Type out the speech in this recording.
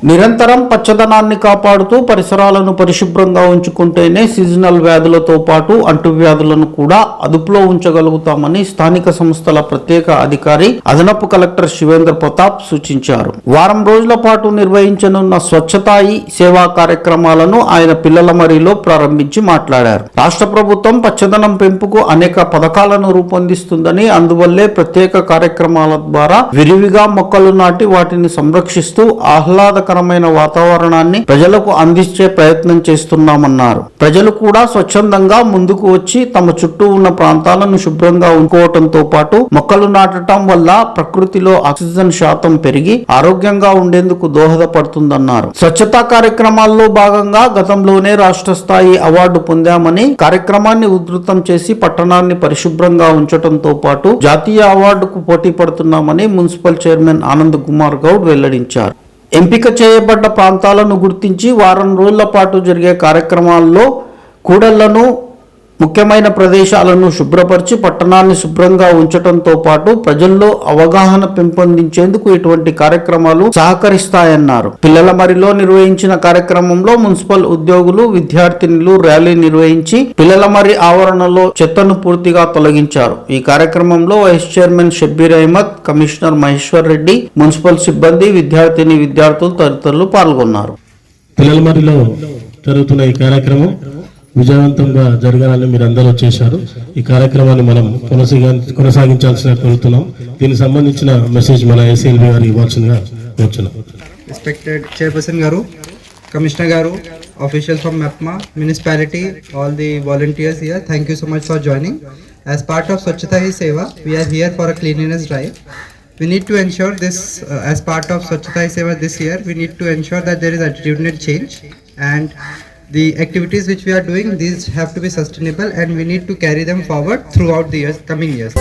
నిరంతరం పచ్చదనాన్ని కాపాడుతూ పరిసరాలను పరిశుభ్రంగా ఉంచుకుంటేనే సీజనల్ వ్యాధులతో పాటు అంటువ్యాధులను కూడా అదుపులో ఉంచగలుగుతామని స్థానిక సంస్థల ప్రత్యేక అధికారి అదనపు కలెక్టర్ శివేంద్ర ప్రతాప్ సూచించారు. వారం రోజుల పాటు నిర్వహించనున్న స్వచ్ఛతాయి సేవా కార్యక్రమాలను ఆయన పిల్లల మరిలో ప్రారంభించి మాట్లాడారు. రాష్ట్ర ప్రభుత్వం పచ్చదనం పెంపుకు అనేక పథకాలను రూపొందిస్తుందని, అందువల్లే ప్రత్యేక కార్యక్రమాల ద్వారా విరివిగా మొక్కలు నాటి వాటిని సంరక్షిస్తూ ఆహ్లాదకరమైన వాతావరణాన్ని ప్రజలకు అందించే ప్రయత్నం చేస్తున్నామన్నారు. ప్రజలు కూడా స్వచ్ఛందంగా ముందుకు వచ్చి తమ చుట్టూ ఉన్న ప్రాంతాలను శుభ్రంగా ఉంచుకోవడంతో పాటు మొక్కలు నాటడం వల్ల ప్రకృతిలో ఆక్సిజన్ శాతం పెరిగి ఆరోగ్యంగా ఉండేందుకు దోహదపడుతుందన్నారు. స్వచ్ఛతా కార్యక్రమాల్లో భాగంగా గతంలోనే రాష్ట్ర స్థాయి అవార్డు పొందామని, కార్యక్రమాన్ని ఉధృతం చేసి పట్టణాన్ని పరిశుభ్రంగా ఉంచడంతో పాటు జాతీయ అవార్డుకు పోటీ పడుతున్నామని మున్సిపల్ చైర్మన్ ఆనంద్ కుమార్ గౌడ్ వెల్లడించారు. ఎంపిక చేయబడ్డ ప్రాంతాలను గుర్తించి వారం రోజుల పాటు జరిగే కార్యక్రమాల్లో కూడళ్లను, ముఖ్యమైన ప్రదేశాలను శుభ్రపరిచి పట్టణాన్ని శుభ్రంగా ఉంచడంతో పాటు ప్రజల్లో అవగాహన పెంపొందించేందుకు ఇటువంటి కార్యక్రమాలు సహకరిస్తాయన్నారు. పిల్లల మరిలో నిర్వహించిన కార్యక్రమంలో మున్సిపల్ ఉద్యోగులు, విద్యార్థినులు ర్యాలీ నిర్వహించి పిల్లల మరి ఆవరణలో చెత్తను పూర్తిగా తొలగించారు. ఈ కార్యక్రమంలో vice chairman Shabbir Ahmed, commissioner Maheshwar Reddy, municipal సిబ్బంది, విద్యార్థులు తదితరులు పాల్గొన్నారు. పిల్లల మరిలో జరుగుతున్న ఈ కార్యక్రమం విజయవంతంగా జరగాలని మీరు అందరూ చేశారు. ఈ కార్యక్రమాన్ని మనం కొనసాగించాల్సిన కోరుతున్నాం. దీనికి సంబంధించిన మెసేజ్ మన ఎస్ఎల్బి గారు ఇవ్వాల్సిందిగా కోరుచున్నాం. రెస్పెక్టెడ్ చైర్పర్సన్ గారు, కమిషనర్ గారు, officials from MAPMA municipality, all the volunteers here, thank you so much for joining. As part of Swachhata Hi Seva, we are here for a cleanliness drive. We need to ensure this, as part of Swachhata Hi Seva this year, we need to ensure that there is attitudinal change, and the activities which we are doing, these have to be sustainable, and we need to carry them forward throughout the years, coming years.